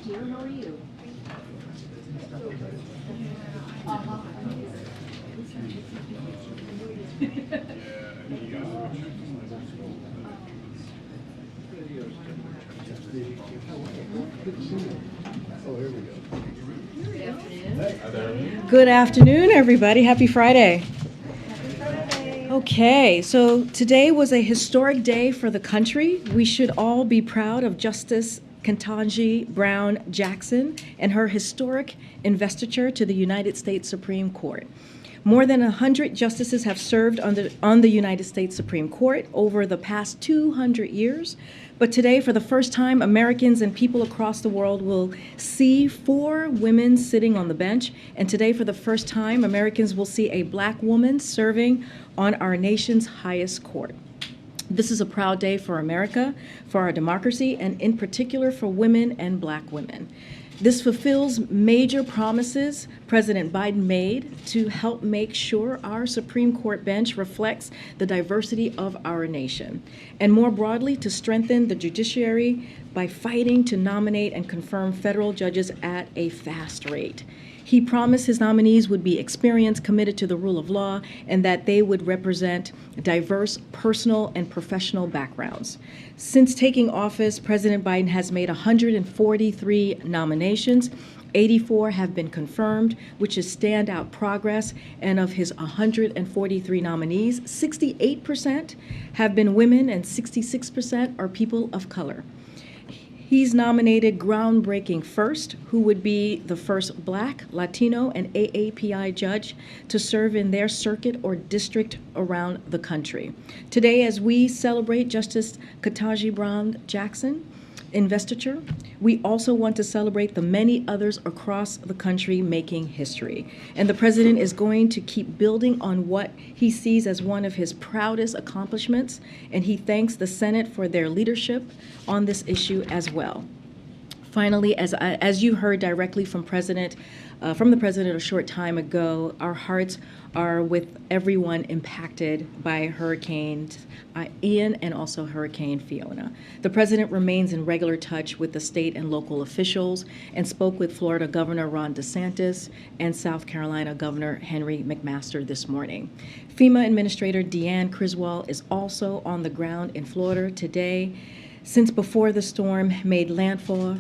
Dear, how are you? Good afternoon, everybody. Happy Friday. Okay, so today was a historic day for the country. We should all be proud of Justice Ketanji Brown Jackson and her historic investiture to the United States Supreme Court. More than 100 justices have served on the United States Supreme Court over the past 200 years. But today, for the first time, Americans and people across the world will see 4 women sitting on the bench. And today, for the first time, Americans will see a Black woman serving on our nation's highest court. This is a proud day for America, for our democracy, and in particular for women and Black women. This fulfills major promises President Biden made to help make sure our Supreme Court bench reflects the diversity of our nation, and more broadly, to strengthen the judiciary by fighting to nominate and confirm federal judges at a fast rate. He promised his nominees would be experienced, committed to the rule of law, and that they would represent diverse personal and professional backgrounds. Since taking office, President Biden has made 143 nominations. 84 have been confirmed, which is standout progress. And of his 143 nominees, 68% have been women and 66% are people of color. He's nominated groundbreaking first, who would be the first Black, Latino, and AAPI judge to serve in their circuit or district around the country. Today, as we celebrate Justice Ketanji Brown Jackson investiture, we also want to celebrate the many others across the country making history. And the president is going to keep building on what he sees as one of his proudest accomplishments, and he thanks the Senate for their leadership on this issue as well. Finally, as you heard directly from the president a short time ago, our hearts are with everyone impacted by Hurricanes Ian and also Hurricane Fiona. The president remains in regular touch with the state and local officials and spoke with Florida Governor Ron DeSantis and South Carolina Governor Henry McMaster this morning. FEMA Administrator Deanne Criswell is also on the ground in Florida today. Since before the storm made landfall,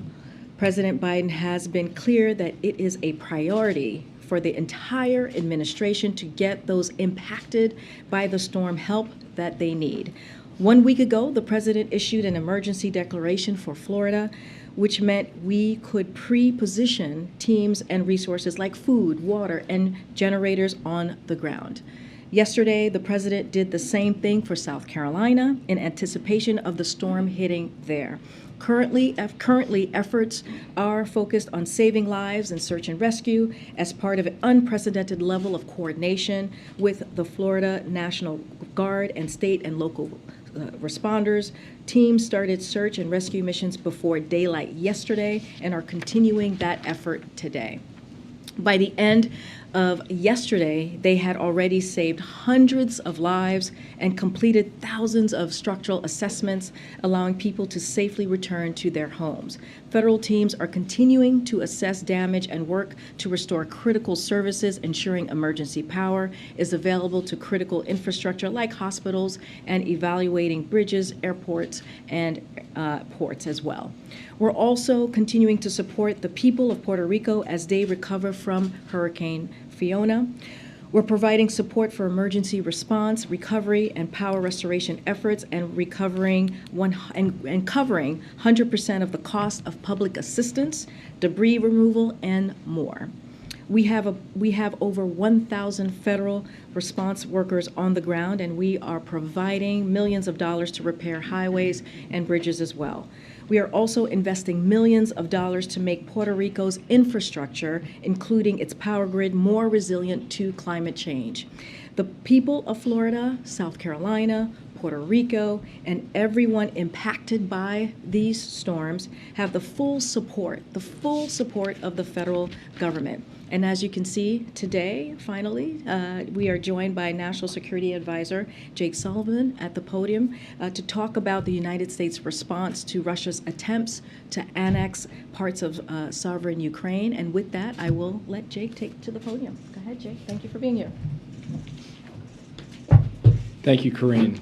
President Biden has been clear that it is a priority for the entire administration to get those impacted by the storm help that they need. 1 week ago, the president issued an emergency declaration for Florida, which meant we could pre-position teams and resources like food, water, and generators on the ground. Yesterday, the president did the same thing for South Carolina in anticipation of the storm hitting there. Currently, efforts are focused on saving lives and search and rescue as part of an unprecedented level of coordination with the Florida National Guard and state and local responders. Teams started search and rescue missions before daylight yesterday and are continuing that effort today. By the end of yesterday, they had already saved hundreds of lives and completed thousands of structural assessments, allowing people to safely return to their homes. Federal teams are continuing to assess damage and work to restore critical services, ensuring emergency power is available to critical infrastructure like hospitals, and evaluating bridges, airports, and ports as well. We're also continuing to support the people of Puerto Rico as they recover from Hurricane Fiona. We're providing support for emergency response, recovery, and power restoration efforts, and covering 100% of the cost of public assistance, debris removal, and more. We have over 1,000 federal response workers on the ground, and we are providing millions of dollars to repair highways and bridges as well. We are also investing millions of dollars to make Puerto Rico's infrastructure, including its power grid, more resilient to climate change. The people of Florida, South Carolina, Puerto Rico, and everyone impacted by these storms have the full support of the federal government. And as you can see today, finally, we are joined by National Security Advisor Jake Sullivan at the podium to talk about the United States response to Russia's attempts to annex parts of sovereign Ukraine. And with that, I will let Jake take to the podium. Go ahead, Jake. Thank you for being here. Thank you, Karine.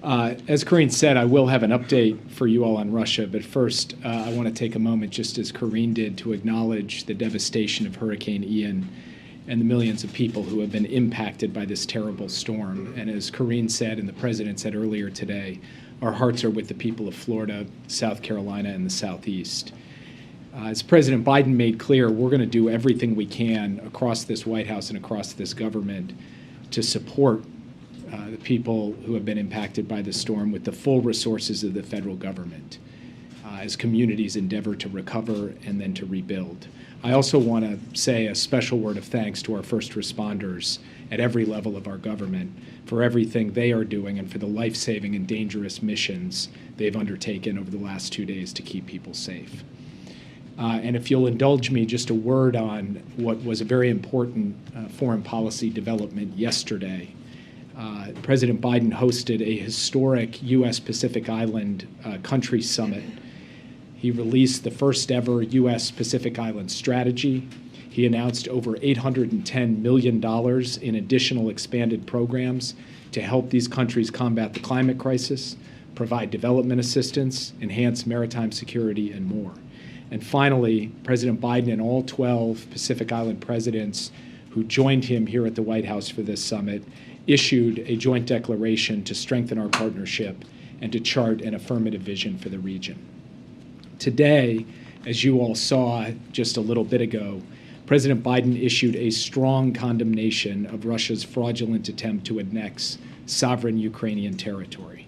As Karine said, I will have an update for you all on Russia, but first I want to take a moment, just as Karine did, to acknowledge the devastation of Hurricane Ian and the millions of people who have been impacted by this terrible storm. And as Karine said and the President said earlier today, our hearts are with the people of Florida, South Carolina, and the Southeast. As President Biden made clear, we're going to do everything we can across this White House and across this government to support the people who have been impacted by the storm with the full resources of the federal government as communities endeavor to recover and then to rebuild. I also want to say a special word of thanks to our first responders at every level of our government for everything they are doing and for the life-saving and dangerous missions they've undertaken over the last 2 days to keep people safe. And if you'll indulge me, just a word on what was a very important foreign policy development yesterday. President Biden hosted a historic U.S. Pacific Island country summit. He released the first ever U.S. Pacific Island strategy. He announced over $810 million in additional expanded programs to help these countries combat the climate crisis, provide development assistance, enhance maritime security, and more. And finally, President Biden and all 12 Pacific Island presidents who joined him here at the White House for this summit issued a joint declaration to strengthen our partnership and to chart an affirmative vision for the region. Today, as you all saw just a little bit ago, President Biden issued a strong condemnation of Russia's fraudulent attempt to annex sovereign Ukrainian territory.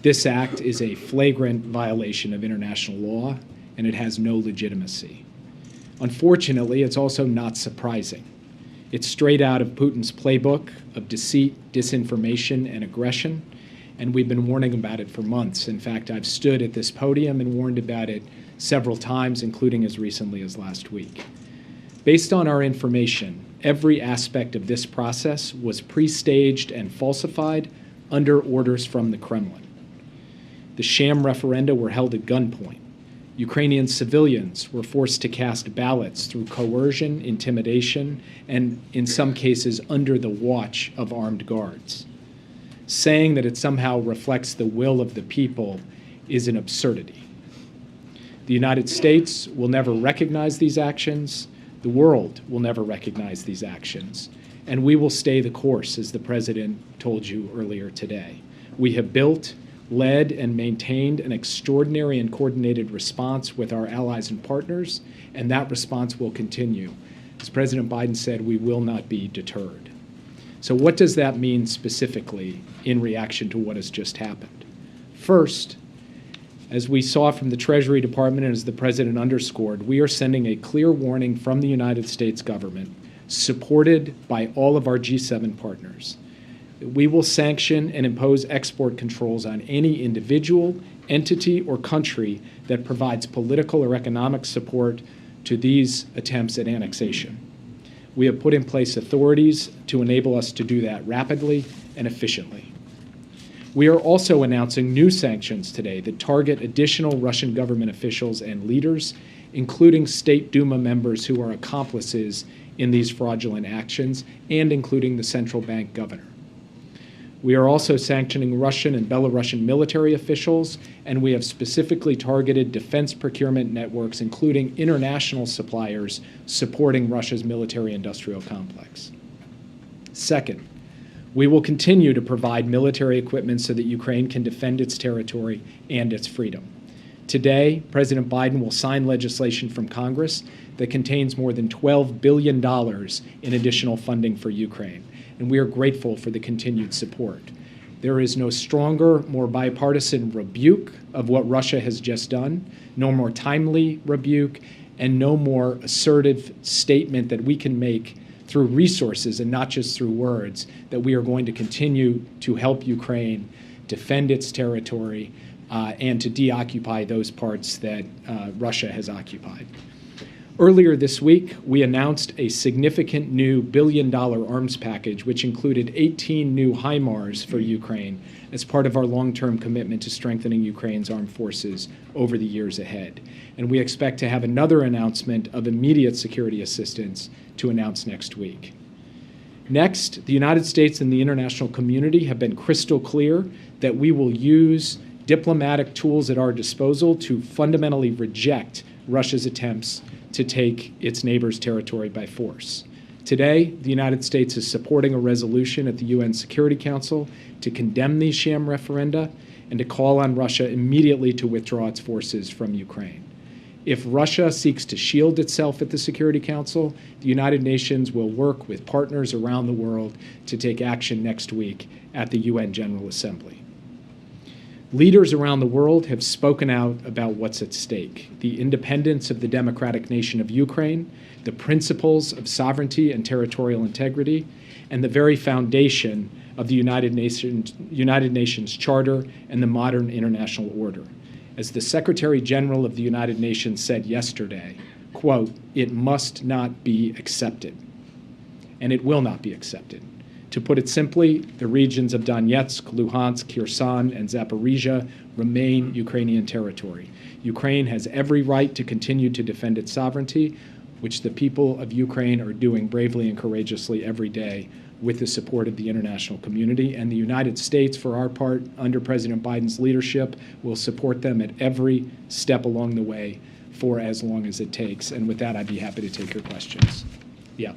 This act is a flagrant violation of international law, and it has no legitimacy. Unfortunately, it's also not surprising. It's straight out of Putin's playbook of deceit, disinformation, and aggression, and we've been warning about it for months. In fact, I've stood at this podium and warned about it several times, including as recently as last week. Based on our information, every aspect of this process was pre-staged and falsified under orders from the Kremlin. The sham referenda were held at gunpoint. Ukrainian civilians were forced to cast ballots through coercion, intimidation, and in some cases under the watch of armed guards. Saying that it somehow reflects the will of the people is an absurdity. The United States will never recognize these actions. The world will never recognize these actions. And we will stay the course, as the President told you earlier today. We have built, led, and maintained an extraordinary and coordinated response with our allies and partners, and that response will continue. As President Biden said, we will not be deterred. So what does that mean specifically in reaction to what has just happened? First, as we saw from the Treasury Department and as the President underscored, we are sending a clear warning from the United States government, supported by all of our G7 partners. We will sanction and impose export controls on any individual, entity, or country that provides political or economic support to these attempts at annexation. We have put in place authorities to enable us to do that rapidly and efficiently. We are also announcing new sanctions today that target additional Russian government officials and leaders, including State Duma members who are accomplices in these fraudulent actions, and including the central bank governor. We are also sanctioning Russian and Belarusian military officials, and we have specifically targeted defense procurement networks, including international suppliers supporting Russia's military-industrial complex. Second, we will continue to provide military equipment so that Ukraine can defend its territory and its freedom. Today, President Biden will sign legislation from Congress that contains more than $12 billion in additional funding for Ukraine, and we are grateful for the continued support. There is no stronger, more bipartisan rebuke of what Russia has just done, no more timely rebuke, and no more assertive statement that we can make through resources and not just through words, that we are going to continue to help Ukraine defend its territory and to deoccupy those parts that Russia has occupied. Earlier this week, we announced a significant new billion-dollar arms package, which included 18 new HIMARS for Ukraine as part of our long-term commitment to strengthening Ukraine's armed forces over the years ahead. And we expect to have another announcement of immediate security assistance to announce next week. Next, the United States and the international community have been crystal clear that we will use diplomatic tools at our disposal to fundamentally reject Russia's attempts to take its neighbor's territory by force. Today, the United States is supporting a resolution at the UN Security Council to condemn these sham referenda and to call on Russia immediately to withdraw its forces from Ukraine. If Russia seeks to shield itself at the Security Council, the United Nations will work with partners around the world to take action next week at the UN General Assembly. Leaders around the world have spoken out about what's at stake: the independence of the democratic nation of Ukraine, the principles of sovereignty and territorial integrity, and the very foundation of the United Nations Charter and the modern international order. As the Secretary General of the United Nations said yesterday, quote, "It must not be accepted," and it will not be accepted. To put it simply, the regions of Donetsk, Luhansk, Kherson, and Zaporizhia remain Ukrainian territory. Ukraine has every right to continue to defend its sovereignty, which the people of Ukraine are doing bravely and courageously every day with the support of the international community. And the United States, for our part, under President Biden's leadership, will support them at every step along the way for as long as it takes. And with that, I'd be happy to take your questions. Yeah.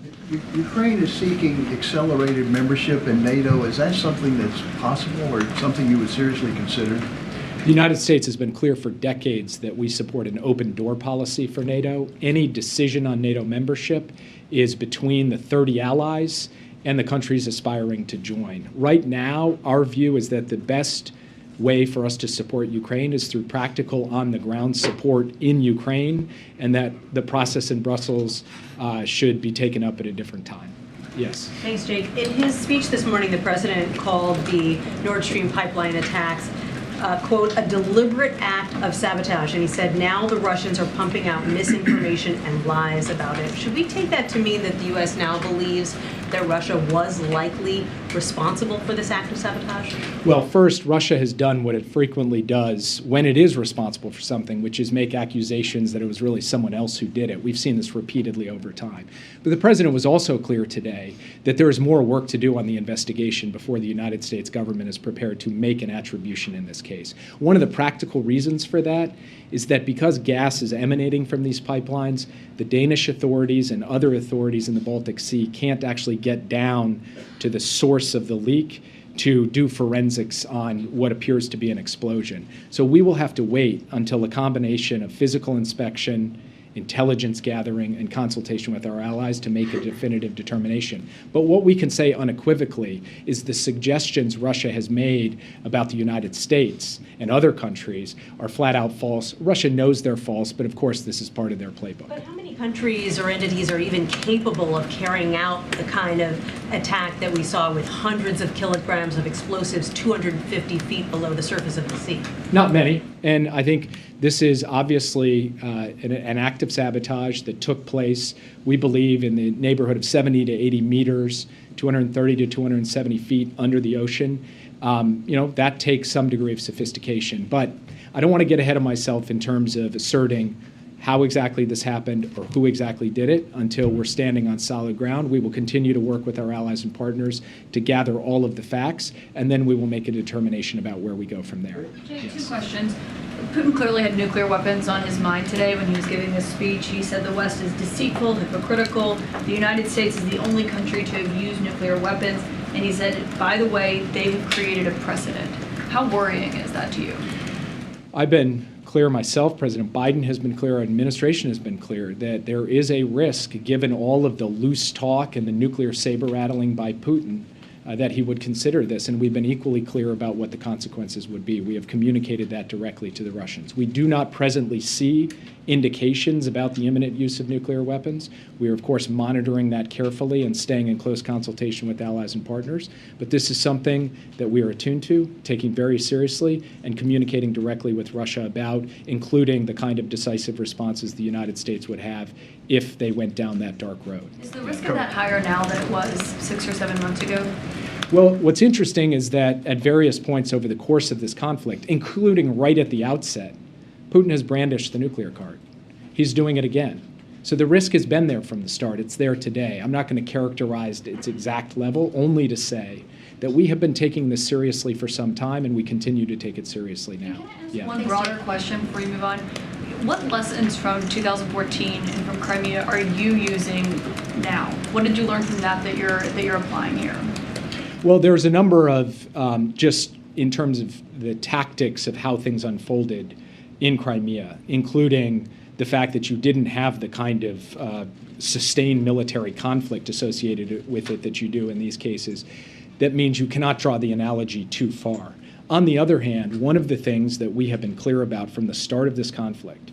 Ukraine is seeking accelerated membership in NATO. Is that something that's possible or something you would seriously consider? The United States has been clear for decades that we support an open door policy for NATO. Any decision on NATO membership is between the 30 allies and the countries aspiring to join. Right now, our view is that the best way for us to support Ukraine is through practical on-the-ground support in Ukraine, and that the process in Brussels should be taken up at a different time. Yes. Thanks, Jake. In his speech this morning, the president called the Nord Stream pipeline attacks, quote, a deliberate act of sabotage. And he said now the Russians are pumping out misinformation and lies about it. Should we take that to mean that the U.S. now believes that Russia was likely responsible for this act of sabotage? Well, first, Russia has done what it frequently does when it is responsible for something, which is make accusations that it was really someone else who did it. We've seen this repeatedly over time. But the president was also clear today that there is more work to do on the investigation before the United States government is prepared to make an attribution in this case. One of the practical reasons for that is that because gas is emanating from these pipelines, the Danish authorities and other authorities in the Baltic Sea can't actually get down to the source of the leak to do forensics on what appears to be an explosion. So we will have to wait until a combination of physical inspection, intelligence gathering, and consultation with our allies to make a definitive determination. But what we can say unequivocally is the suggestions Russia has made about the United States and other countries are flat out false. Russia knows they're false, but of course this is part of their playbook. But how many countries or entities are even capable of carrying out the kind of attack that we saw with hundreds of kilograms of explosives 250 feet below the surface of the sea? Not many, and I think this is obviously an act of sabotage that took place, we believe, in the neighborhood of 70 to 80 meters, 230 to 270 feet under the ocean. That takes some degree of sophistication. But I don't want to get ahead of myself in terms of asserting how exactly this happened or who exactly did it until we're standing on solid ground. We will continue to work with our allies and partners to gather all of the facts, and then we will make a determination about where we go from there. Jake, yes. 2 questions. Putin clearly had nuclear weapons on his mind today when he was giving this speech. He said the West is deceitful, hypocritical. The United States is the only country to have used nuclear weapons. And he said, by the way, they have created a precedent. How worrying is that to you? I've been clear myself, President Biden has been clear, our administration has been clear that there is a risk, given all of the loose talk and the nuclear saber rattling by Putin, that he would consider this, and we've been equally clear about what the consequences would be. We have communicated that directly to the Russians. We do not presently see indications about the imminent use of nuclear weapons. We are, of course, monitoring that carefully and staying in close consultation with allies and partners. But this is something that we are attuned to, taking very seriously, and communicating directly with Russia about, including the kind of decisive responses the United States would have if they went down that dark road. Is the risk of that higher now than it was 6 or 7 months ago? Well, what's interesting is that at various points over the course of this conflict, including right at the outset, Putin has brandished the nuclear card. He's doing it again. So the risk has been there from the start. It's there today. I'm not going to characterize its exact level, only to say that we have been taking this seriously for some time, and we continue to take it seriously now. Can I ask one broader question before you move on? What lessons from 2014 and from Crimea are you using now? What did you learn from that you're applying here? Well, there's a number of, just in terms of the tactics of how things unfolded in Crimea, including the fact that you didn't have the kind of sustained military conflict associated with it that you do in these cases. That means you cannot draw the analogy too far. On the other hand, one of the things that we have been clear about from the start of this conflict,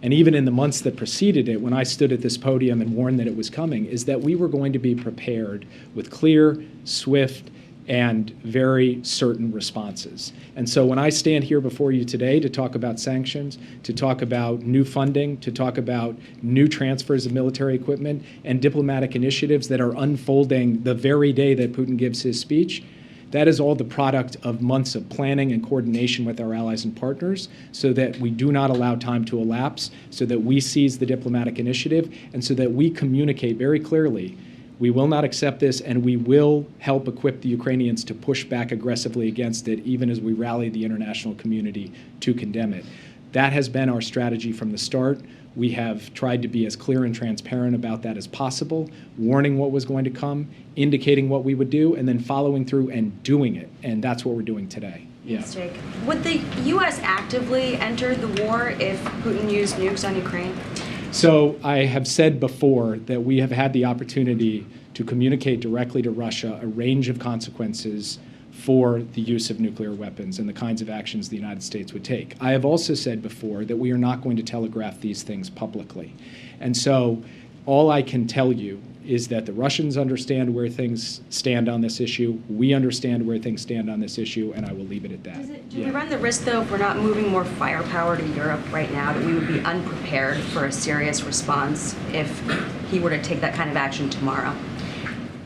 and even in the months that preceded it, when I stood at this podium and warned that it was coming, is that we were going to be prepared with clear, swift, and very certain responses. And so when I stand here before you today to talk about sanctions, to talk about new funding, to talk about new transfers of military equipment and diplomatic initiatives that are unfolding the very day that Putin gives his speech, that is all the product of months of planning and coordination with our allies and partners so that we do not allow time to elapse, so that we seize the diplomatic initiative, and so that we communicate very clearly we will not accept this, and we will help equip the Ukrainians to push back aggressively against it, even as we rally the international community to condemn it. That has been our strategy from the start. We have tried to be as clear and transparent about that as possible, warning what was going to come, indicating what we would do, and then following through and doing it. And that's what we're doing today. Yeah. Yes, Jake. Would the U.S. actively enter the war if Putin used nukes on Ukraine? So I have said before that we have had the opportunity to communicate directly to Russia a range of consequences for the use of nuclear weapons and the kinds of actions the United States would take. I have also said before that we are not going to telegraph these things publicly. And so all I can tell you is that the Russians understand where things stand on this issue. We understand where things stand on this issue, and I will leave it at that. Do we run the risk, though, if we're not moving more firepower to Europe right now, that we would be unprepared for a serious response if he were to take that kind of action tomorrow?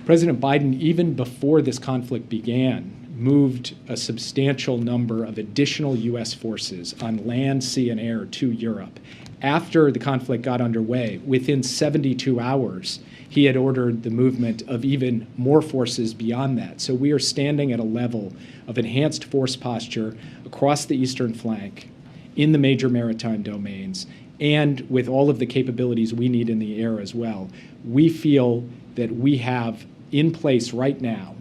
President Biden, even before this conflict began, moved a substantial number of additional U.S. forces on land, sea, and air to Europe. After the conflict got underway, within 72 hours, he had ordered the movement of even more forces beyond that. So we are standing at a level of enhanced force posture across the eastern flank, in the major maritime domains, and with all of the capabilities we need in the air as well. We feel that we have in place right now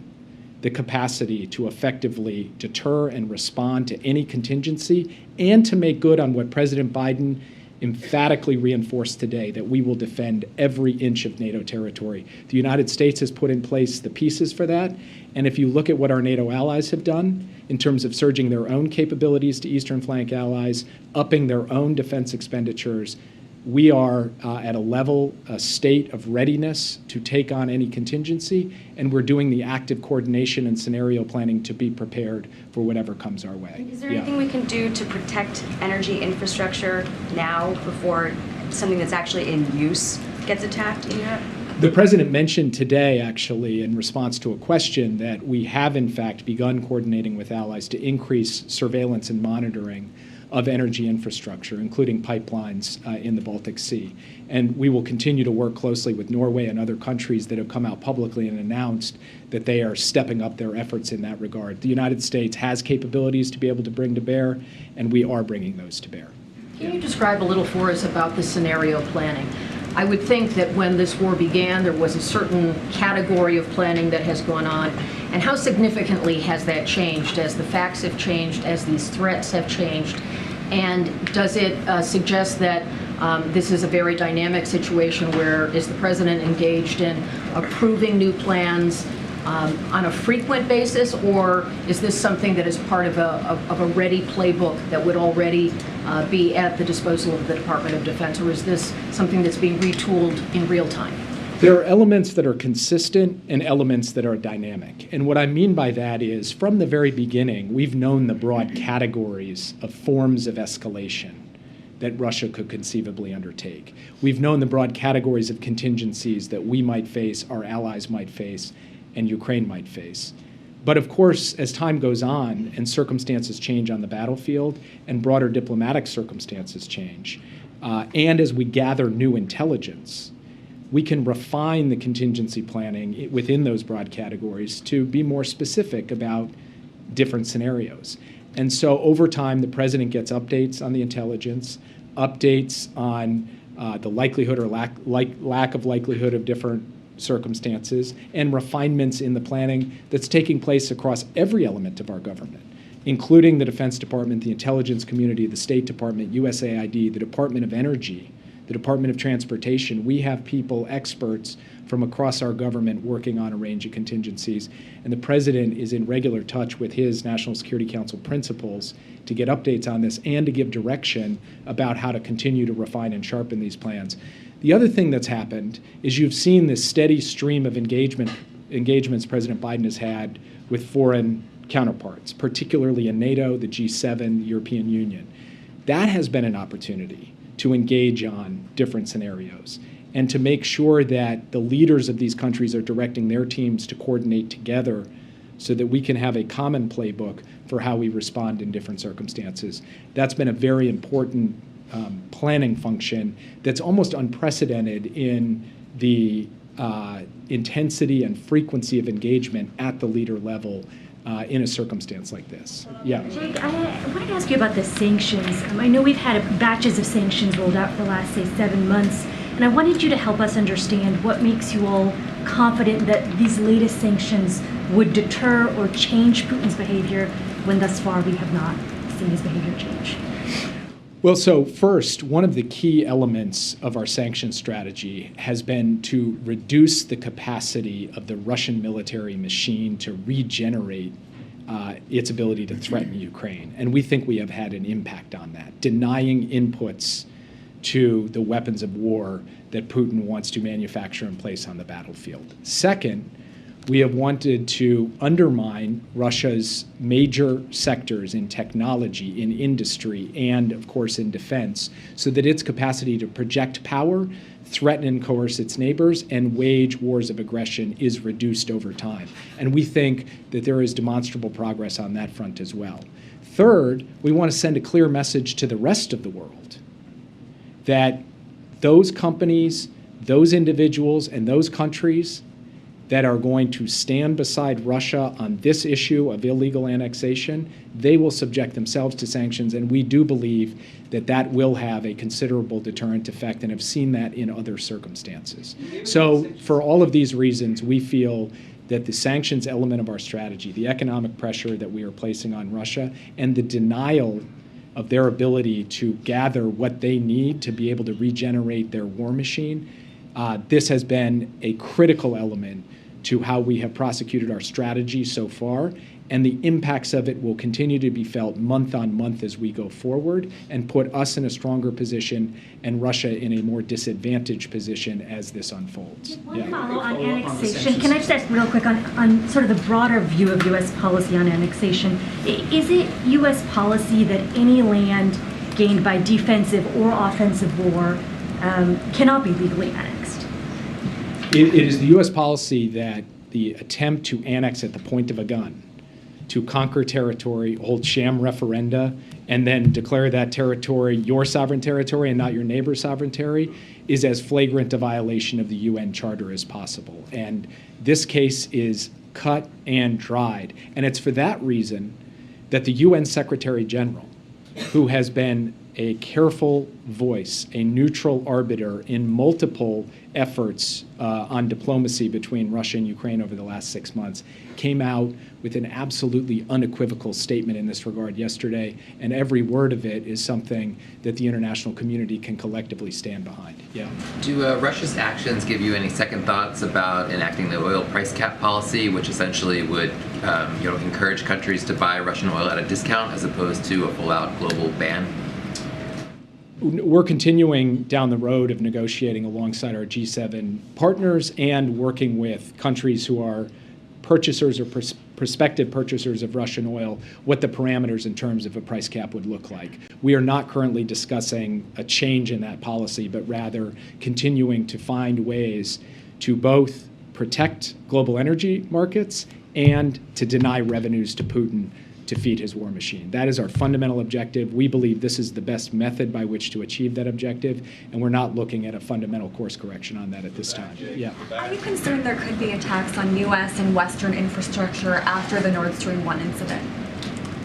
the capacity to effectively deter and respond to any contingency and to make good on what President Biden emphatically reinforced today, that we will defend every inch of NATO territory. The United States has put in place the pieces for that, and if you look at what our NATO allies have done in terms of surging their own capabilities to Eastern Flank allies, upping their own defense expenditures, we are at a level, a state of readiness to take on any contingency, and we're doing the active coordination and scenario planning to be prepared for whatever comes our way. Is there anything we can do to protect energy infrastructure now before something that's actually in use gets attacked in Europe? The President mentioned today, actually, in response to a question, that we have, in fact, begun coordinating with allies to increase surveillance and monitoring of energy infrastructure, including pipelines in the Baltic Sea. And we will continue to work closely with Norway and other countries that have come out publicly and announced that they are stepping up their efforts in that regard. The United States has capabilities to be able to bring to bear, and we are bringing those to bear. Can you describe a little for us about the scenario planning? I would think that when this war began, there was a certain category of planning that has gone on. And how significantly has that changed as the facts have changed, as these threats have changed? And does it suggest that this is a very dynamic situation where is the president engaged in approving new plans, on a frequent basis, or is this something that is part of a ready playbook that would already be at the disposal of the Department of Defense, or is this something that's being retooled in real time? There are elements that are consistent and elements that are dynamic. And what I mean by that is, from the very beginning, we've known the broad categories of forms of escalation that Russia could conceivably undertake. We've known the broad categories of contingencies that we might face, our allies might face, and Ukraine might face. But of course, as time goes on and circumstances change on the battlefield and broader diplomatic circumstances change, and as we gather new intelligence, we can refine the contingency planning within those broad categories to be more specific about different scenarios. And so over time, the president gets updates on the intelligence, updates on the likelihood or lack of likelihood of different circumstances, and refinements in the planning that's taking place across every element of our government, including the Defense Department, the intelligence community, the State Department, USAID, the Department of Energy, the Department of Transportation. We have people, experts from across our government working on a range of contingencies, and the president is in regular touch with his National Security Council principals to get updates on this and to give direction about how to continue to refine and sharpen these plans. The other thing that's happened is you've seen this steady stream of engagements President Biden has had with foreign counterparts, particularly in NATO, the G7, the European Union. That has been an opportunity to engage on different scenarios and to make sure that the leaders of these countries are directing their teams to coordinate together so that we can have a common playbook for how we respond in different circumstances. That's been a very important planning function that's almost unprecedented in the intensity and frequency of engagement at the leader level in a circumstance like this. Yeah. Jake, I wanted to ask you about the sanctions. I know we've had batches of sanctions rolled out for the last, say, 7 months, and I wanted you to help us understand what makes you all confident that these latest sanctions would deter or change Putin's behavior when thus far we have not seen his behavior change. Well, so first, one of the key elements of our sanctions strategy has been to reduce the capacity of the Russian military machine to regenerate its ability to threaten Ukraine. And we think we have had an impact on that, denying inputs to the weapons of war that Putin wants to manufacture and place on the battlefield. Second, we have wanted to undermine Russia's major sectors in technology, in industry, and, of course, in defense, so that its capacity to project power, threaten and coerce its neighbors, and wage wars of aggression is reduced over time. And we think that there is demonstrable progress on that front as well. Third, we want to send a clear message to the rest of the world that those companies, those individuals, and those countries that are going to stand beside Russia on this issue of illegal annexation, they will subject themselves to sanctions, and we do believe that that will have a considerable deterrent effect and have seen that in other circumstances. So for all of these reasons, we feel that the sanctions element of our strategy, the economic pressure that we are placing on Russia, and the denial of their ability to gather what they need to be able to regenerate their war machine, this has been a critical element to how we have prosecuted our strategy so far, and the impacts of it will continue to be felt month on month as we go forward and put us in a stronger position and Russia in a more disadvantaged position as this unfolds. One follow on annexation. Can I just ask real quick on sort of the broader view of U.S. policy on annexation? Is it U.S. policy that any land gained by defensive or offensive war cannot be legally annexed? It is the U.S. policy that the attempt to annex at the point of a gun, to conquer territory, hold sham referenda, and then declare that territory your sovereign territory and not your neighbor's sovereign territory, is as flagrant a violation of the UN Charter as possible. And this case is cut and dried. And it's for that reason that the UN Secretary General, who has been a careful voice, a neutral arbiter in multiple efforts on diplomacy between Russia and Ukraine over the last 6 months, came out with an absolutely unequivocal statement in this regard yesterday, and every word of it is something that the international community can collectively stand behind. Yeah. Do Russia's actions give you any second thoughts about enacting the oil price cap policy, which essentially would encourage countries to buy Russian oil at a discount as opposed to a full-out global ban? We're continuing down the road of negotiating alongside our G7 partners and working with countries who are purchasers or prospective purchasers of Russian oil, what the parameters in terms of a price cap would look like. We are not currently discussing a change in that policy, but rather continuing to find ways to both protect global energy markets and to deny revenues to Putin to feed his war machine. That is our fundamental objective. We believe this is the best method by which to achieve that objective, and we're not looking at a fundamental course correction on that at this time. Yeah. Are you concerned there could be attacks on U.S. and Western infrastructure after the Nord Stream 1 incident?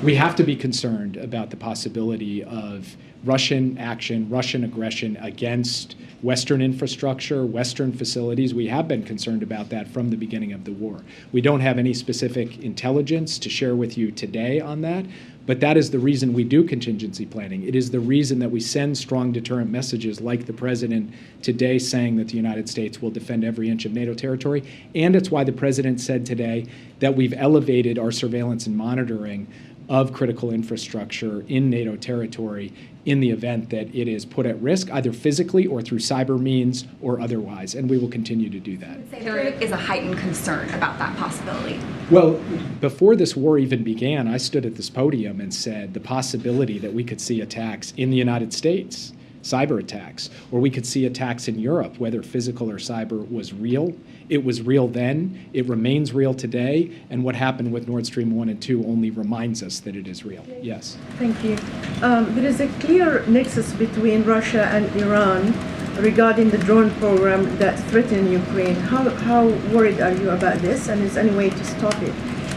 We have to be concerned about the possibility of Russian action, Russian aggression against Western infrastructure, Western facilities. We have been concerned about that from the beginning of the war. We don't have any specific intelligence to share with you today on that, but that is the reason we do contingency planning. It is the reason that we send strong deterrent messages like the President today saying that the United States will defend every inch of NATO territory, and it's why the President said today that we've elevated our surveillance and monitoring of critical infrastructure in NATO territory in the event that it is put at risk, either physically or through cyber means or otherwise, and we will continue to do that. There is a heightened concern about that possibility. Well, before this war even began, I stood at this podium and said the possibility that we could see attacks in the United States, cyber attacks, or we could see attacks in Europe, whether physical or cyber, was real. It was real then, it remains real today, and what happened with Nord Stream 1 and 2 only reminds us that it is real. Yes. Thank you. There is a clear nexus between Russia and Iran regarding the drone program that threatened Ukraine. How worried are you about this, and is there any way to stop it?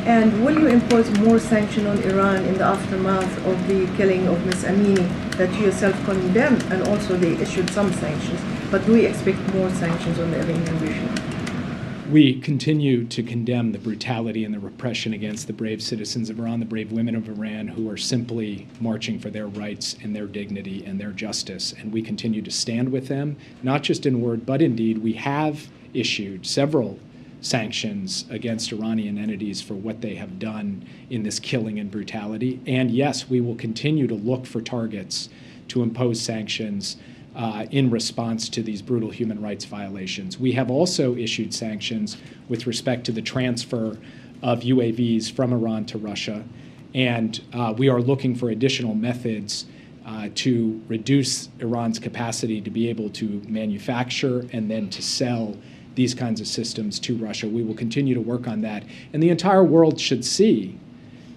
And will you impose more sanction on Iran in the aftermath of the killing of Ms. Amini that you yourself condemned, and also they issued some sanctions, but do we expect more sanctions on the Iranian regime? We continue to condemn the brutality and the repression against the brave citizens of Iran, the brave women of Iran who are simply marching for their rights and their dignity and their justice. And we continue to stand with them, not just in word, but in deed. We have issued several sanctions against Iranian entities for what they have done in this killing and brutality. And yes, we will continue to look for targets to impose sanctions in response to these brutal human rights violations. We have also issued sanctions with respect to the transfer of UAVs from Iran to Russia, and we are looking for additional methods to reduce Iran's capacity to be able to manufacture and then to sell these kinds of systems to Russia. We will continue to work on that. And the entire world should see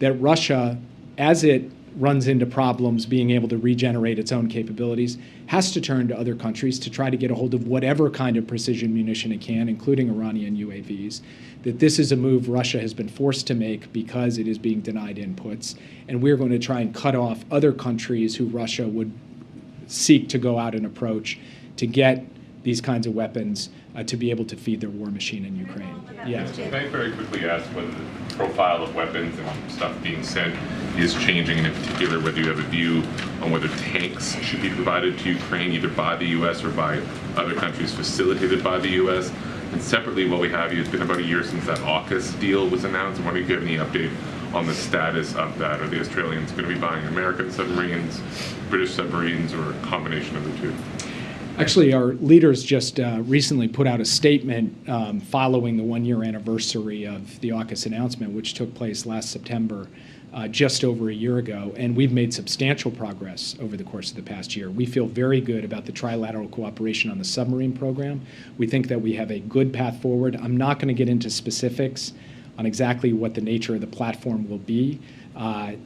that Russia, as it runs into problems being able to regenerate its own capabilities, has to turn to other countries to try to get a hold of whatever kind of precision munition it can, including Iranian UAVs, that this is a move Russia has been forced to make because it is being denied inputs, and we're going to try and cut off other countries who Russia would seek to go out and approach to get these kinds of weapons to be able to feed their war machine in Ukraine. Yeah. Can I very quickly ask whether the profile of weapons and stuff being sent is changing, and in particular whether you have a view on whether tanks should be provided to Ukraine either by the U.S. or by other countries facilitated by the U.S.? And separately, while we have you, it's been about a year since that AUKUS deal was announced. I wonder if you have any update on the status of that. Are the Australians going to be buying American submarines, British submarines, or a combination of the two? Actually, our leaders just recently put out a statement following the one-year anniversary of the AUKUS announcement, which took place last September, just over a year ago, and we've made substantial progress over the course of the past year. We feel very good about the trilateral cooperation on the submarine program. We think that we have a good path forward. I'm not going to get into specifics on exactly what the nature of the platform will be.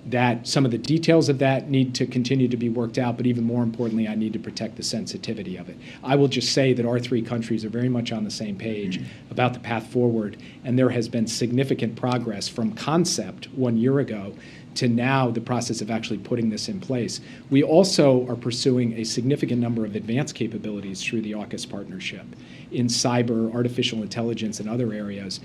That some of the details of that need to continue to be worked out, but even more importantly, I need to protect the sensitivity of it. I will just say that our three countries are very much on the same page about the path forward, and there has been significant progress from concept 1 year ago to now the process of actually putting this in place. We also are pursuing a significant number of advanced capabilities through the AUKUS partnership in cyber, artificial intelligence, and other areas.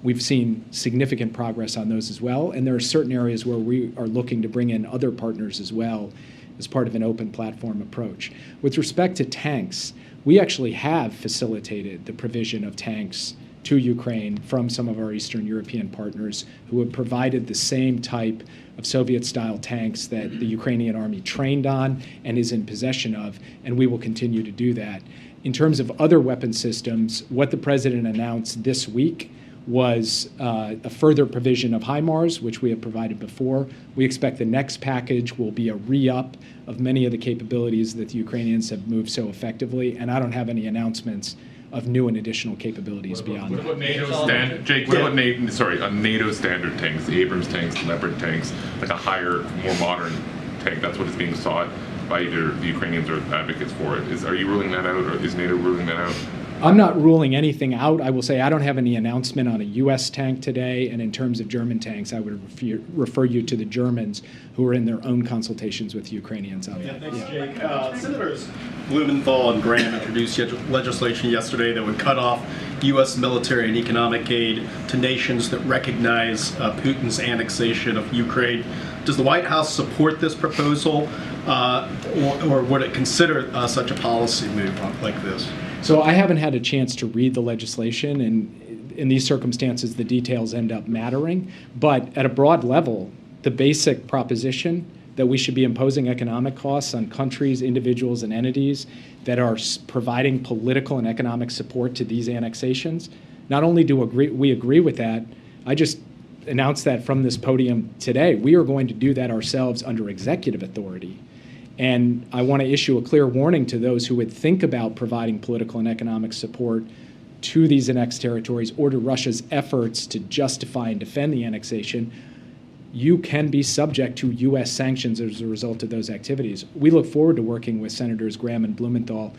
We've seen significant progress on those as well, and there are certain areas where we are looking to bring in other partners as well as part of an open platform approach. With respect to tanks, we actually have facilitated the provision of tanks to Ukraine from some of our Eastern European partners who have provided the same type of Soviet-style tanks that the Ukrainian army trained on and is in possession of, and we will continue to do that. In terms of other weapon systems, what the president announced this week was a further provision of HIMARS, which we have provided before. We expect the next package will be a re-up of many of the capabilities that the Ukrainians have moved so effectively, and I don't have any announcements of new and additional capabilities beyond What that. about NATO standard, Jake? What about NATO standard tanks, the Abrams tanks, Leopard tanks, like a higher, more modern tank? That's what is being sought by either the Ukrainians or advocates for it. Are you ruling that out, or is NATO ruling that out? I'm not ruling anything out. I will say I don't have any announcement on a U.S. tank today, and in terms of German tanks, I would refer you to the Germans who are in their own consultations with the Ukrainians on that. Thanks, Jake. Senators Blumenthal and Graham introduced legislation yesterday that would cut off U.S. military and economic aid to nations that recognize Putin's annexation of Ukraine. Does the White House support this proposal, or would it consider such a policy move like this? So I haven't had a chance to read the legislation, and in these circumstances, the details end up mattering. But at a broad level, the basic proposition that we should be imposing economic costs on countries, individuals, and entities that are providing political and economic support to these annexations, not only do we agree with that, I just announced that from this podium today. We are going to do that ourselves under executive authority. And I want to issue a clear warning to those who would think about providing political and economic support to these annexed territories or to Russia's efforts to justify and defend the annexation. You can be subject to U.S. sanctions as a result of those activities. We look forward to working with Senators Graham and Blumenthal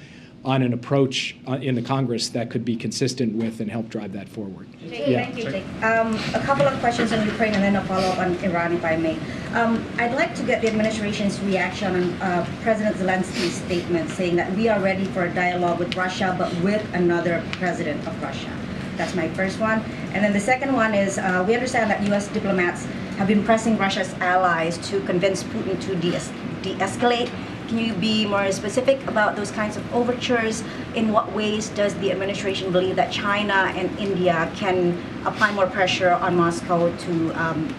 on an approach in the Congress that could be consistent with and help drive that forward. Thank you, Jake. A couple of questions on Ukraine and then a follow-up on Iran, if I may. I'd like to get the administration's reaction on President Zelensky's statement saying that we are ready for a dialogue with Russia, but with another president of Russia. That's my first one. And then the second one is we understand that U.S. diplomats have been pressing Russia's allies to convince Putin to de-escalate. Can you be more specific about those kinds of overtures? In what ways does the administration believe that China and India can apply more pressure on Moscow to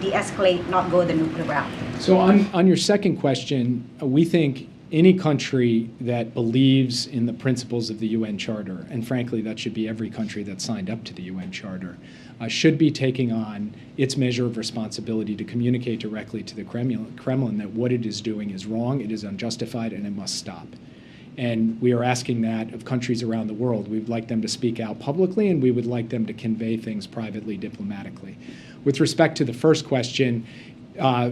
de-escalate, not go the nuclear route? So on your second question, we think any country that believes in the principles of the UN Charter, and frankly, that should be every country that signed up to the UN Charter, should be taking on its measure of responsibility to communicate directly to the Kremlin that what it is doing is wrong, it is unjustified, and it must stop. And we are asking that of countries around the world. We'd like them to speak out publicly, and we would like them to convey things privately, diplomatically. With respect to the first question,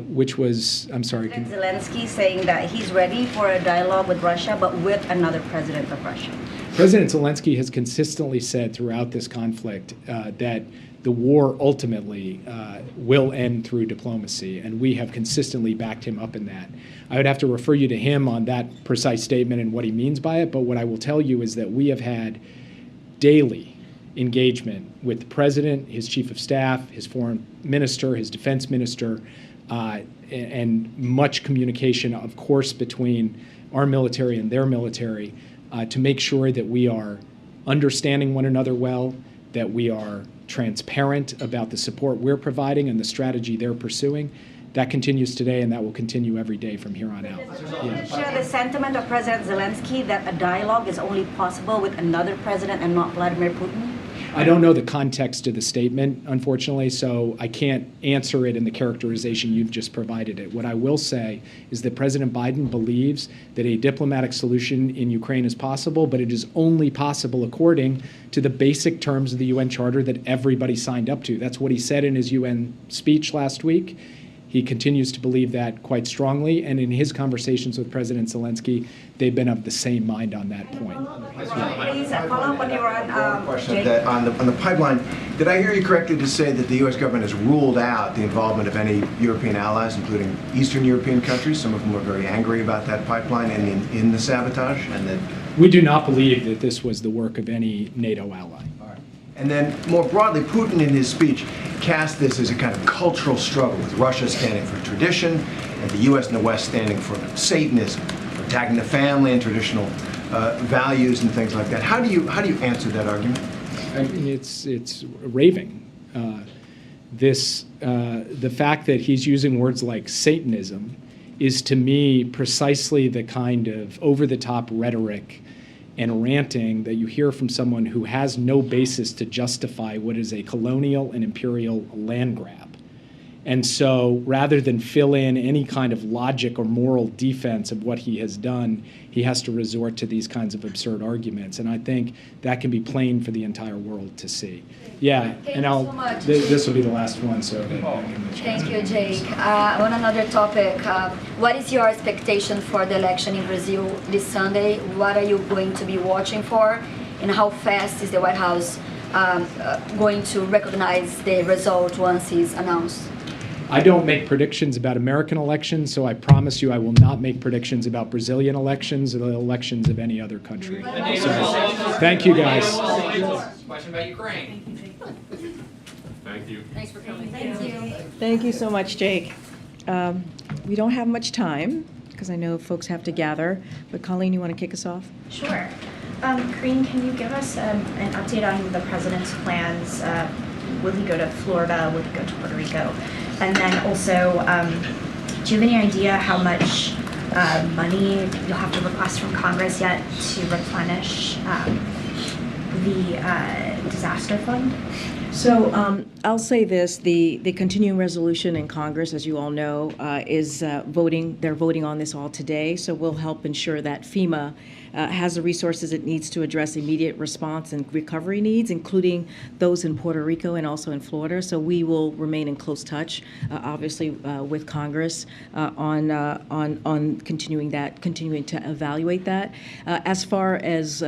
which was, I'm sorry. Zelensky saying that he's ready for a dialogue with Russia, but with another president of Russia. President Zelensky has consistently said throughout this conflict that the war ultimately will end through diplomacy, and we have consistently backed him up in that. I would have to refer you to him on that precise statement and what he means by it, but what I will tell you is that we have had daily engagement with the president, his chief of staff, his foreign minister, his defense minister, and much communication, of course, between our military and their military to make sure that we are understanding one another well, that we are transparent about the support we're providing and the strategy they're pursuing. That continues today, and that will continue every day from here on out. Yeah. Share the sentiment of President Zelensky that a dialogue is only possible with another president and not Vladimir Putin? I don't know the context of the statement, unfortunately, so I can't answer it in the characterization you've just provided it. What I will say is that President Biden believes that a diplomatic solution in Ukraine is possible, but it is only possible according to the basic terms of the UN Charter that everybody signed up to. That's what he said in his UN speech last week. He continues to believe that quite strongly, and in his conversations with President Zelensky, they've been of the same mind on that point. Please follow up on Iran. Question that on the pipeline, did I hear you correctly to say that the U.S. government has ruled out the involvement of any European allies, including Eastern European countries, some of whom are very angry about that pipeline and in the sabotage? And that we do not believe that this was the work of any NATO ally. And then, more broadly, Putin in his speech cast this as a kind of cultural struggle, with Russia standing for tradition and the U.S. and the West standing for Satanism, for attacking the family and traditional values and things like that. How do you answer that argument? I mean, it's raving. The fact that he's using words like Satanism is, to me, precisely the kind of over-the-top rhetoric and ranting that you hear from someone who has no basis to justify what is a colonial and imperial land grab. And so rather than fill in any kind of logic or moral defense of what he has done, he has to resort to these kinds of absurd arguments. And I think that can be plain for the entire world to see. Yeah, and Thank you so much. This will be the last one, so that I can let you Thank you, Jake. On another topic, what is your expectation for the election in Brazil this Sunday? What are you going to be watching for? And how fast is the White House going to recognize the result once it's announced? I don't make predictions about American elections, so I promise you I will not make predictions about Brazilian elections or the elections of any other country. So, thank you, guys. Question about Ukraine. Thank you. Thanks for coming. Thank you. Thank you so much, Jake. We don't have much time because I know folks have to gather, but Colleen, you want to kick us off? Sure. Karine, can you give us an update on the president's plans? Will he go to Florida? Will he go to Puerto Rico? And then also, do you have any idea how much money you'll have to request from Congress yet to replenish the disaster fund? So I'll say this, the continuing resolution in Congress, as you all know, is voting. They're voting on this all today, so we'll help ensure that FEMA has the resources it needs to address immediate response and recovery needs, including those in Puerto Rico and also in Florida. So we will remain in close touch, obviously, with Congress on continuing to evaluate that. As far as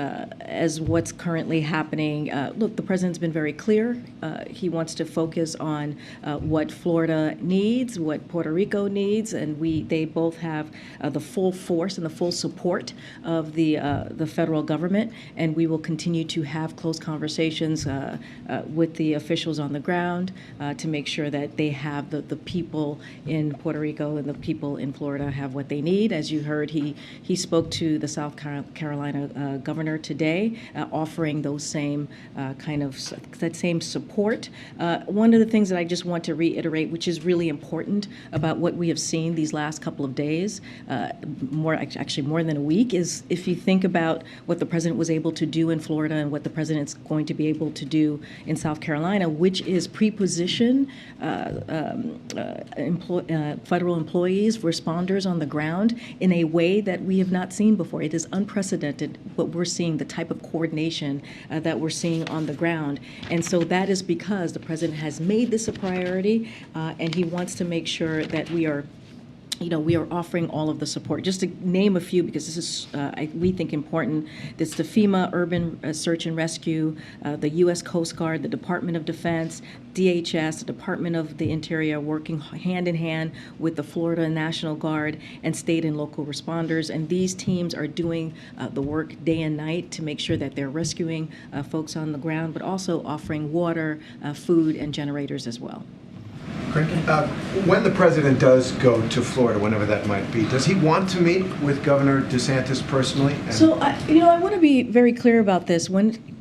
what's currently happening, look, the president's been very clear. He wants to focus on what Florida needs, what Puerto Rico needs, and they both have the full force and the full support of the federal government, and we will continue to have close conversations with the officials on the ground to make sure that they have the people in Puerto Rico and the people in Florida have what they need. As you heard, he spoke to the South Carolina governor today, offering those same that same support. One of the things that I just want to reiterate, which is really important about what we have seen these last couple of days, more than a week, is if you think about what the president was able to do in Florida and what the president's going to be able to do in South Carolina, which is pre-position federal employees, responders on the ground in a way that we have not seen before. It is unprecedented what we're seeing, the type of coordination that we're seeing on the ground. And so that is because the president has made this a priority, and he wants to make sure that we are offering all of the support. Just to name a few, because this is, we think, important. It's the FEMA Urban Search and Rescue, the U.S. Coast Guard, the Department of Defense, DHS, the Department of the Interior, working hand in hand with the Florida National Guard and state and local responders. And these teams are doing the work day and night to make sure that they're rescuing folks on the ground, but also offering water, food, and generators as well. When the president does go to Florida, whenever that might be, does he want to meet with Governor DeSantis personally? So, I want to be very clear about this.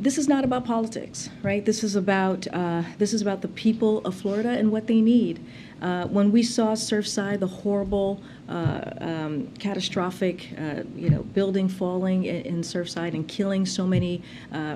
This is not about politics, right? This is about the people of Florida and what they need. When we saw Surfside, the horrible, catastrophic, building falling in Surfside and killing so many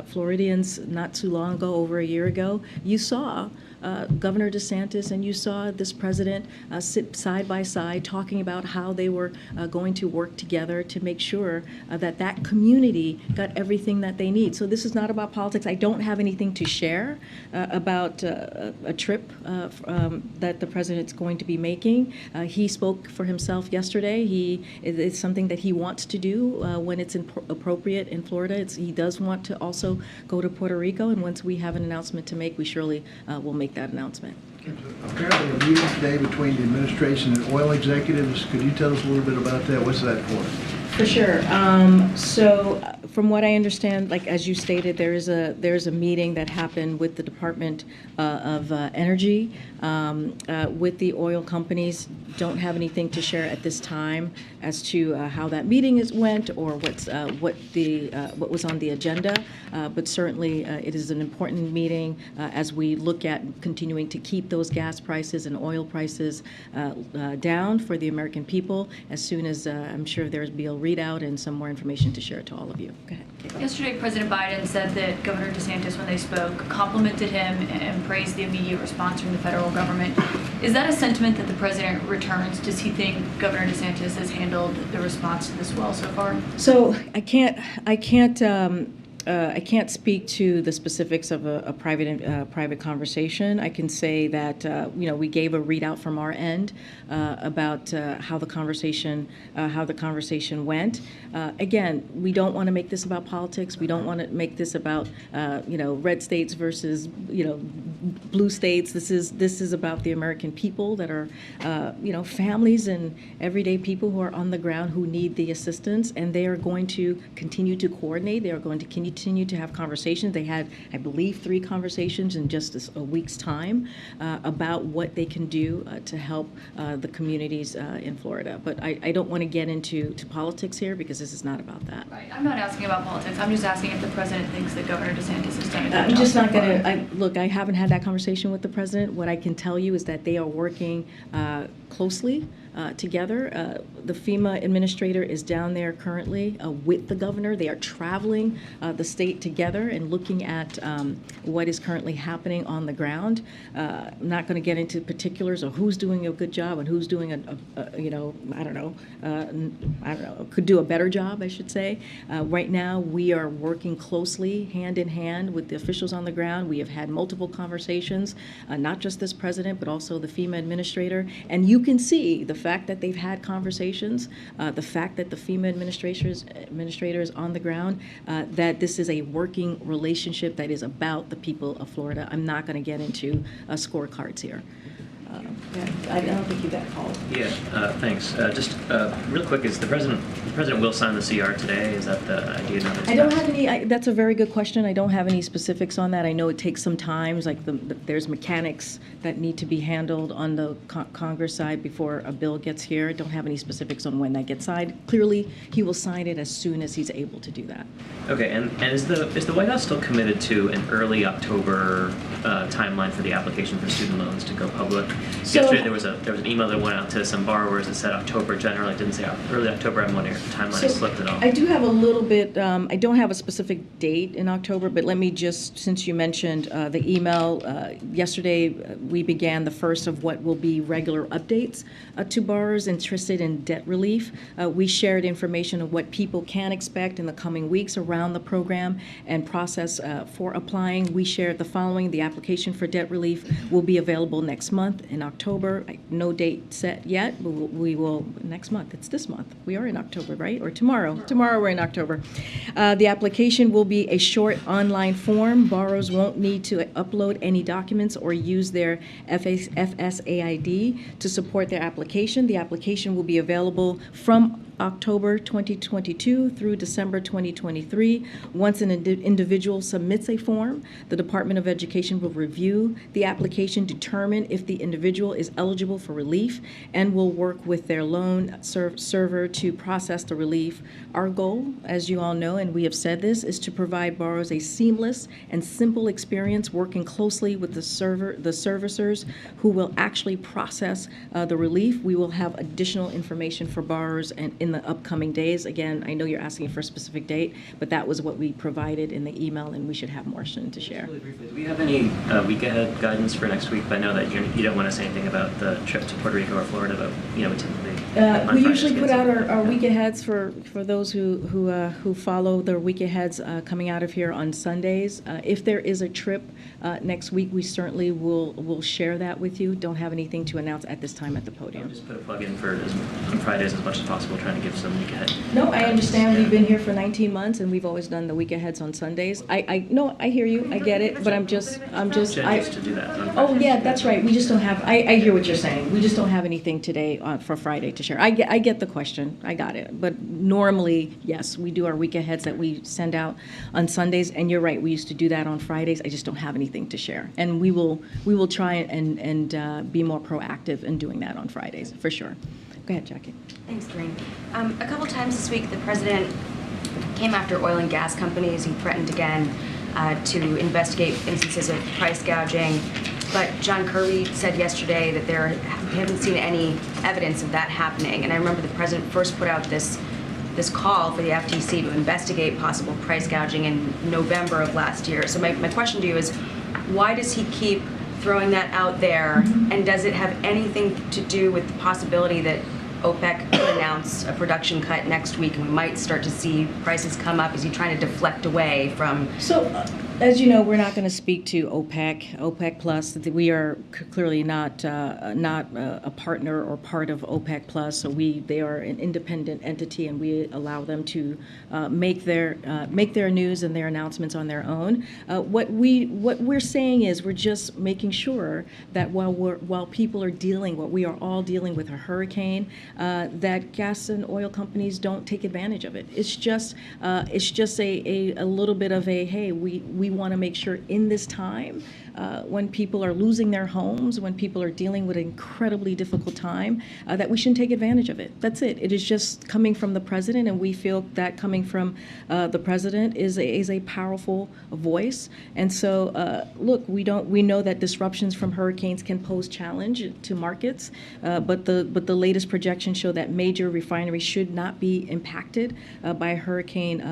Floridians not too long ago, over a year ago, you saw Governor DeSantis and you saw this president sit side by side talking about how they were going to work together to make sure that that community got everything that they need. So this is not about politics. I don't have anything to share about a trip that the president's going to be making. He spoke for himself yesterday. It's something that he wants to do when it's appropriate in Florida. He does want to also go to Puerto Rico, and once we have an announcement to make, we surely will make that announcement. Apparently a meeting today between the administration and oil executives. Could you tell us a little bit about that? What's that for? For sure. So from what I understand, like as you stated, there's a meeting that happened with the Department of Energy with the oil companies. Don't have anything to share at this time as to how that meeting went or what was on the agenda. But certainly it is an important meeting as we look at continuing to keep those gas prices and oil prices down for the American people. As soon as I'm sure there'll be a readout and some more information to share to all of you. Go ahead. Yesterday, President Biden said that Governor DeSantis, when they spoke, complimented him and praised the immediate response from the federal government. Is that a sentiment that the president returns? Does he think Governor DeSantis has handled the response to this well so far? So I can't speak to the specifics of a private conversation. I can say that we gave a readout from our end about how the conversation went. Again, we don't want to make this about politics. We don't want to make this about red states versus blue states. This is about the American people that are families and everyday people who are on the ground who need the assistance, and they are going to continue to coordinate. They are going to continue to have conversations. They had, I believe, 3 conversations in just a week's time about what they can do to help the communities in Florida. But I don't want to get into politics here because this is not about that. Right. I'm not asking about politics. I'm just asking if the president thinks that Governor DeSantis has done a good job. I'm just not going to look. I haven't had that conversation with the president. What I can tell you is that they are working closely together. The FEMA administrator is down there currently with the governor. They are traveling the state together and looking at what is currently happening on the ground. I'm not going to get into particulars of who's doing a good job and who's doing could do a better job, I should say. Right now, we are working closely, hand in hand, with the officials on the ground. We have had multiple conversations, not just this president, but also the FEMA administrator. And you can see the fact that they've had conversations, the fact that the FEMA administrators on the ground, that this is a working relationship that is about the people of Florida. I'm not going to get into scorecards here. I don't think you got called. Yeah, thanks. Just real quick, the president will sign the CR today? Is that the idea? I don't have any. That's a very good question. I don't have any specifics on that. I know it takes some time. Like there's mechanics that need to be handled on the Congress side before a bill gets here. I don't have any specifics on when that gets signed. Clearly, he will sign it as soon as he's able to do that. Okay, and is the White House still committed to an early October timeline for the application for student loans to go public? So, yesterday there was an email that went out to some borrowers that said October generally. It didn't say early October. I'm wondering if the timeline has slipped at all. I do have a little bit, I don't have a specific date in October, but let me just, since you mentioned the email, yesterday we began the first of what will be regular updates to borrowers interested in debt relief. We shared information of what people can expect in the coming weeks around the program and process for applying. We shared the following. The application for debt relief will be available next month in October. No date set yet, but we will next month. It's this month. We are in October, right? Or tomorrow. Tomorrow we're in October. The application will be a short online form. Borrowers won't need to upload any documents or use their FSAID to support their application. The application will be available from October 2022 through December 2023. Once an individual submits a form, the Department of Education will review the application, determine if the individual is eligible for relief, and will work with their loan server to process the relief. Our goal, as you all know, and we have said this, is to provide borrowers a seamless and simple experience working closely with the servicers who will actually process the relief. We will have additional information for borrowers and in in the upcoming days. Again, I know you're asking for a specific date, but that was what we provided in the email, and we should have more soon to share. Really briefly, do we have any week ahead guidance for next week? I know that you don't want to say anything about the trip to Puerto Rico or Florida, but we typically we usually put out our week aheads for those who follow their week aheads coming out of here on Sundays. If there is a trip next week, we certainly will share that with you. Don't have anything to announce at this time at the podium. Just put a plug in for on Fridays as much as possible, trying to give some week ahead. No, I understand. We've been here for 19 months, and we've always done the week aheads on Sundays. I hear you. I get it, but I'm just. Jen used to do that. Oh yeah, that's right. We just don't have. I hear what you're saying. We just don't have anything today for Friday to share. I get the question. I got it. But normally, yes, we do our week aheads that we send out on Sundays, and you're right. We used to do that on Fridays. I just don't have anything to share, and we will try and be more proactive in doing that on Fridays for sure. Go ahead, Jackie. Thanks, Karine. A couple times this week, the president came after oil and gas companies. He threatened again to investigate instances of price gouging. But John Kirby said yesterday that he hadn't seen any evidence of that happening. And I remember the president first put out this call for the FTC to investigate possible price gouging in November of last year. So my question to you is, why does he keep throwing that out there? And does it have anything to do with the possibility that OPEC could announce a production cut next week and we might start to see prices come up? Is he trying to deflect away from... As you know, we're not going to speak to OPEC Plus. We are clearly not a partner or part of OPEC Plus. So they are an independent entity, and we allow them to make their news and their announcements on their own. What we're saying is we're just making sure that while people are we are all dealing with a hurricane, that gas and oil companies don't take advantage of it. It's just a little bit of a hey, we want to make sure in this time when people are losing their homes, when people are dealing with an incredibly difficult time, that we shouldn't take advantage of it. That's it. It is just coming from the president, and we feel that coming from the president is a powerful voice. And so, look, we know that disruptions from hurricanes can pose challenge to markets, but the latest projections show that major refineries should not be impacted by Hurricane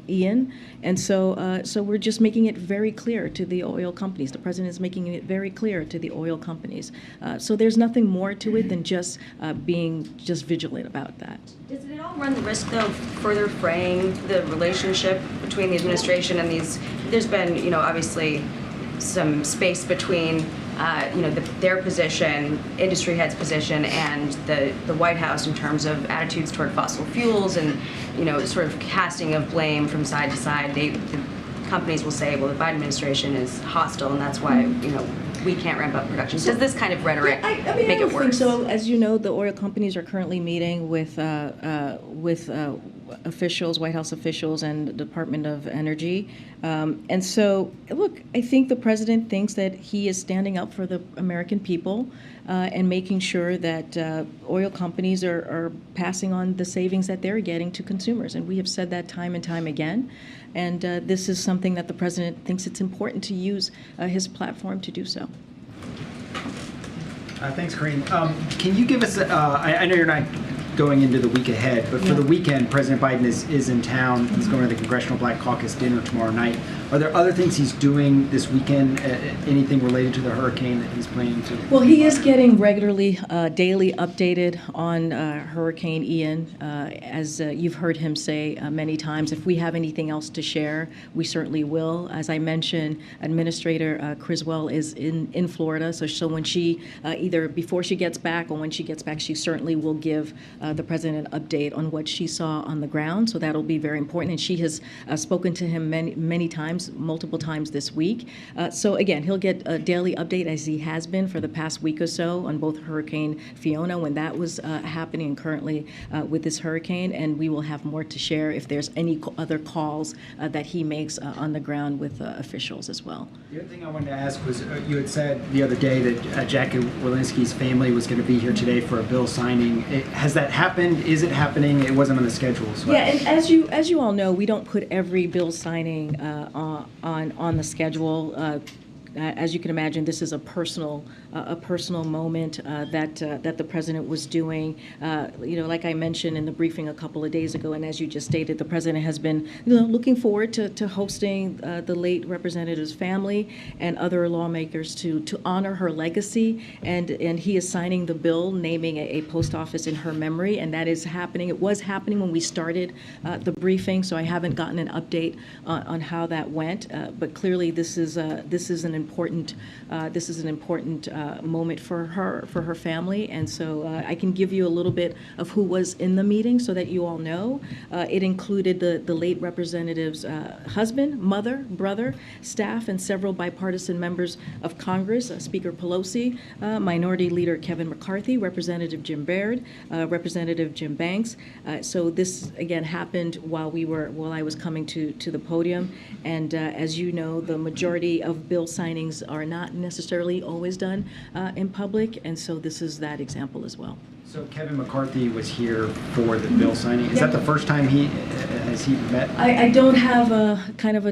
Ian. And so we're just making it very clear to the oil companies. The president is making it very clear to the oil companies. So there's nothing more to it than just being vigilant about that. Does it all run the risk, though, of further fraying the relationship between the administration and these? There's been, obviously some space between, their position, industry head's position, and the White House in terms of attitudes toward fossil fuels and, sort of casting of blame from side to side. The companies will say, well, the Biden administration is hostile, and that's why, we can't ramp up production. Does this kind of rhetoric make it worse? I think so. As you know, the oil companies are currently meeting with officials, White House officials, and the Department of Energy. And so, look, I think the president thinks that he is standing up for the American people and making sure that oil companies are passing on the savings that they're getting to consumers. And we have said that time and time again. And this is something that the president thinks it's important to use his platform to do so. Thanks, Karine. Can you give us, I know you're not going into the week ahead, but for the weekend, President Biden is in town. He's going to the Congressional Black Caucus dinner tomorrow night. Are there other things he's doing this weekend, anything related to the hurricane that he's planning to? Well, he is getting regularly, daily updated on Hurricane Ian. As you've heard him say many times, if we have anything else to share, we certainly will. As I mentioned, Administrator Criswell is in Florida, so when she, either before she gets back or when she gets back, she certainly will give the president an update on what she saw on the ground. So that'll be very important. And she has spoken to him many times, multiple times this week. So again, he'll get a daily update as he has been for the past week or so on both Hurricane Fiona, when that was happening, and currently with this hurricane. And we will have more to share if there's any other calls that he makes on the ground with officials as well. The other thing I wanted to ask was, you had said the other day that Jackie Walensky's family was going to be here today for a bill signing. Has that happened? Is it happening? It wasn't on the schedule. So yeah, and as you all know, we don't put every bill signing on the schedule. as you can imagine, this is a personal moment that the president was doing. Like I mentioned in the briefing a couple of days ago, and as you just stated, the president has been looking forward to hosting the late representative's family and other lawmakers to honor her legacy, and he is signing the bill naming a post office in her memory, and that is happening. It was happening when we started the briefing, so I haven't gotten an update on how that went. But clearly, this is an important moment for her family, and so I can give you a little bit of who was in the meeting so that you all know. It included the late representative's husband, mother, brother, staff, and several bipartisan members of Congress. Speaker Pelosi, Minority Leader Kevin McCarthy, Representative Jim Baird, Representative Jim Banks. So this again happened while I was coming to the podium, and as you know, the majority of bill signings are not necessarily always done in public, and so this is that example as well. So Kevin McCarthy was here for the bill signing. Is that the first time has he met? I don't have a kind of a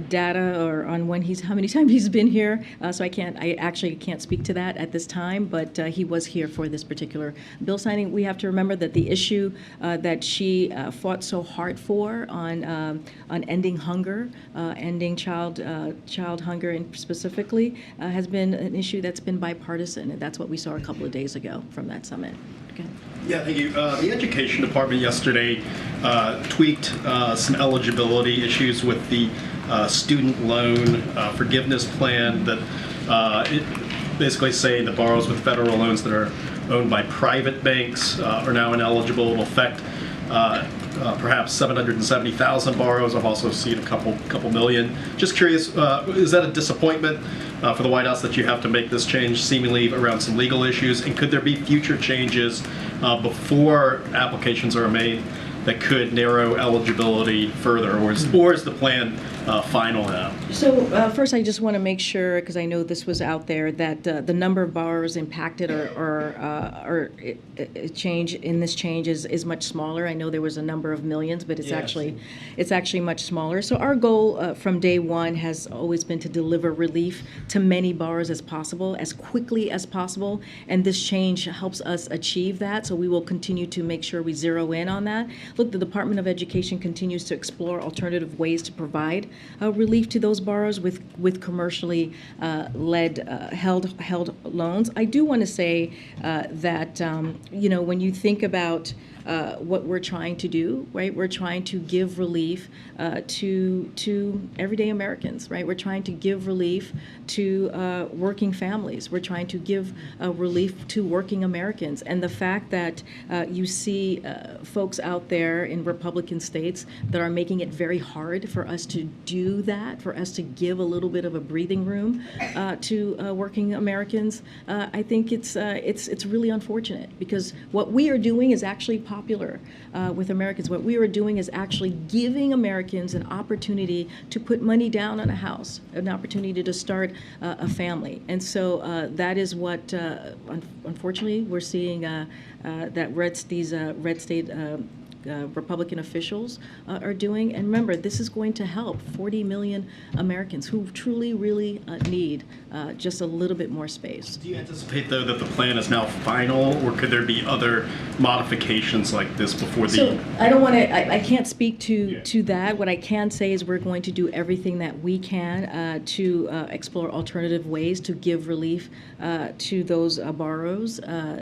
data or on how many times he's been here, so I actually can't speak to that at this time. But he was here for this particular bill signing. We have to remember that the issue that she fought so hard for on ending hunger, ending child hunger, and specifically has been an issue that's been bipartisan, and that's what we saw a couple of days ago from that summit. Okay. Yeah, thank you. The Education Department yesterday tweaked some eligibility issues with the student loan forgiveness plan that it basically say the borrowers with federal loans that are owned by private banks are now ineligible. It'll affect perhaps 770,000 borrowers. I've also seen a couple million. Just curious, is that a disappointment for the White House that you have to make this change seemingly around some legal issues? And could there be future changes before applications are made that could narrow eligibility further, or is the plan final now? So first, I just want to make sure, because I know this was out there, that the number of borrowers impacted or change in this change is much smaller. I know there was a number of millions, but it's actually much smaller. So our goal from day one has always been to deliver relief to many borrowers as possible, as quickly as possible, and this change helps us achieve that. So we will continue to make sure we zero in on that. Look, the Department of Education continues to explore alternative ways to provide relief to those borrowers with commercially held loans. I do want to say that when you think about what we're trying to do, right? We're trying to give relief to everyday Americans, right? We're trying to give relief to working families. We're trying to give relief to working Americans. And the fact that you see folks out there in Republican states that are making it very hard for us to do that, for us to give a little bit of a breathing room to working Americans, I think it's really unfortunate, because what we are doing is actually popular with Americans. What we are doing is actually giving Americans an opportunity to put money down on a house, an opportunity to start a family. And so that is what, unfortunately, we're seeing that these red state Republican officials are doing. And remember, this is going to help 40 million Americans who truly, really need just a little bit more space. Do you anticipate, though, that the plan is now final, or could there be other modifications like this before the... So I don't want to, I can't speak to that. What I can say is we're going to do everything that we can to explore alternative ways to give relief to those borrowers,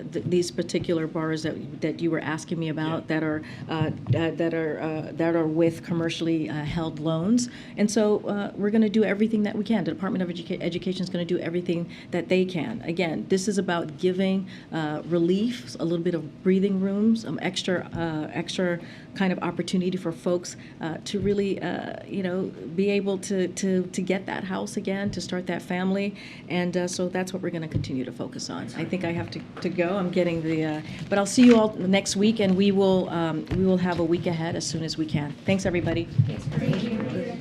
these particular borrowers that you were asking me about, that are with commercially held loans. And so we're going to do everything that we can. The Department of Education is going to do everything that they can. Again, this is about giving relief, a little bit of breathing room, some extra kind of opportunity for folks to really, be able to get that house again, to start that family. And so that's what we're going to continue to focus on. I think I have to go. I'm getting but I'll see you all next week, and we will have a week ahead as soon as we can. Thanks, everybody. Thank you.